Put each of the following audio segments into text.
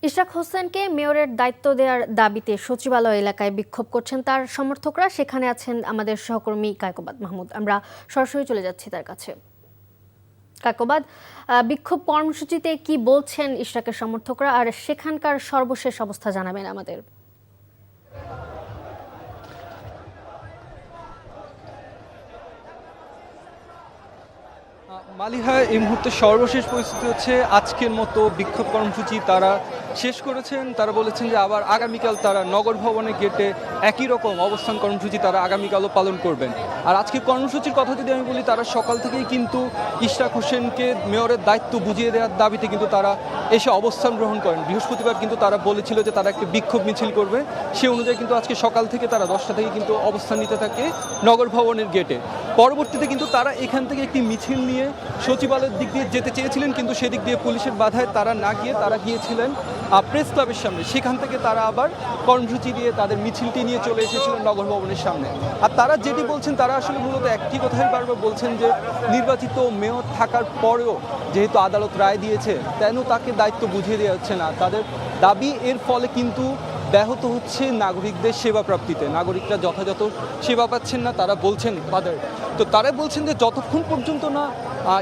ইশরাক হোসেনকে মেয়রের দায়িত্ব দেওয়ার দাবিতে সচিবালয় এলাকায় বিক্ষোভ করছেন তার সমর্থকরা। সেখানে আছেন আমাদের সহকর্মী কায়কোবাদ মাহমুদ। আমরা সরাসরি চলে যাচ্ছি তার কাছে। কায়কোবাদ, বিক্ষোভ কর্মসূচিতে কি বলছেন ইশরাকের সমর্থকরা, আর সেখানকার সর্বশেষ অবস্থা জানাবেন আমাদের। মালিহা, এই মুহূর্তে সর্বশেষ পরিস্থিতি হচ্ছে আজকের মতো বিক্ষোভ কর্মসূচি তারা শেষ করেছেন। তারা বলেছেন যে আবার আগামীকাল তারা নগর ভবনের গেটে একই রকম অবস্থান কর্মসূচি তারা আগামীকালও পালন করবেন। আর আজকে কর্মসূচির কথা যদি আমি বলি, তারা সকাল থেকেই কিন্তু ইশরাক হোসেনকে মেয়রের দায়িত্ব বুঝিয়ে দেওয়ার দাবিতে কিন্তু তারা এসে অবস্থান গ্রহণ করেন। বৃহস্পতিবার কিন্তু তারা বলেছিল যে তারা একটা বিক্ষোভ মিছিল করবে, সে অনুযায়ী কিন্তু আজকে সকাল থেকে তারা 10টা থেকে কিন্তু অবস্থান নিতে থাকে নগর ভবনের গেটে। পরবর্তীতে কিন্তু তারা এখান থেকে একটি মিছিল নিয়ে সচিবালয়ের দিক দিয়ে যেতে চেয়েছিলেন, কিন্তু সেদিক দিয়ে পুলিশের বাধায় তারা না গিয়ে তারা গিয়েছিলেন প্রেস ক্লাবের সামনে। সেখান থেকে তারা আবার কর্মসূচি দিয়ে তাদের মিছিলটি নিয়ে চলে এসেছিলেন নগর ভবনের সামনে। আর তারা যেটি বলছেন, তারা আসলে মূলত একটি কথাই বারবার বলছেন যে নির্বাচিত মেয়র থাকার পরেও যেহেতু আদালত রায় দিয়েছে, তেন তাকে দায়িত্ব বুঝিয়ে দেওয়া হচ্ছে না। তাদের দাবি এর ফলে কিন্তু ব্যাহত হচ্ছে নাগরিকদের সেবা প্রাপ্তিতে। নাগরিকরা যথাযথ সেবা পাচ্ছেন না তারা বলছেন তাদের। তো তারা বলছেন যে যতক্ষণ পর্যন্ত না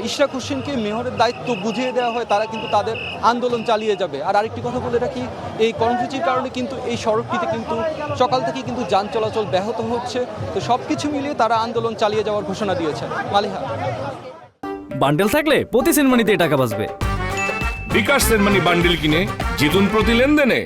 ইশরাক হোসেনকে মেয়রের দায়িত্ব বুঝিয়ে দেওয়া হয়, তারা কিন্তু তাদের আন্দোলন চালিয়ে যাবে। আর আরেকটি কথা বলে রাখি, এই কর্মসূচির কারণে কিন্তু এই সড়কটিতে কিন্তু সকাল থেকে কিন্তু যান চলাচল ব্যাহত হচ্ছে। তো সব কিছু মিলিয়ে তারা আন্দোলন চালিয়ে যাওয়ার ঘোষণা দিয়েছে। মালিহা, বান্ডেল থাকলে প্রতি সেনমানিতে টাকা বাঁচবে। বিকাশ সেনমানি বান্ডেল কিনে জিতুন প্রতি লেনদেনে।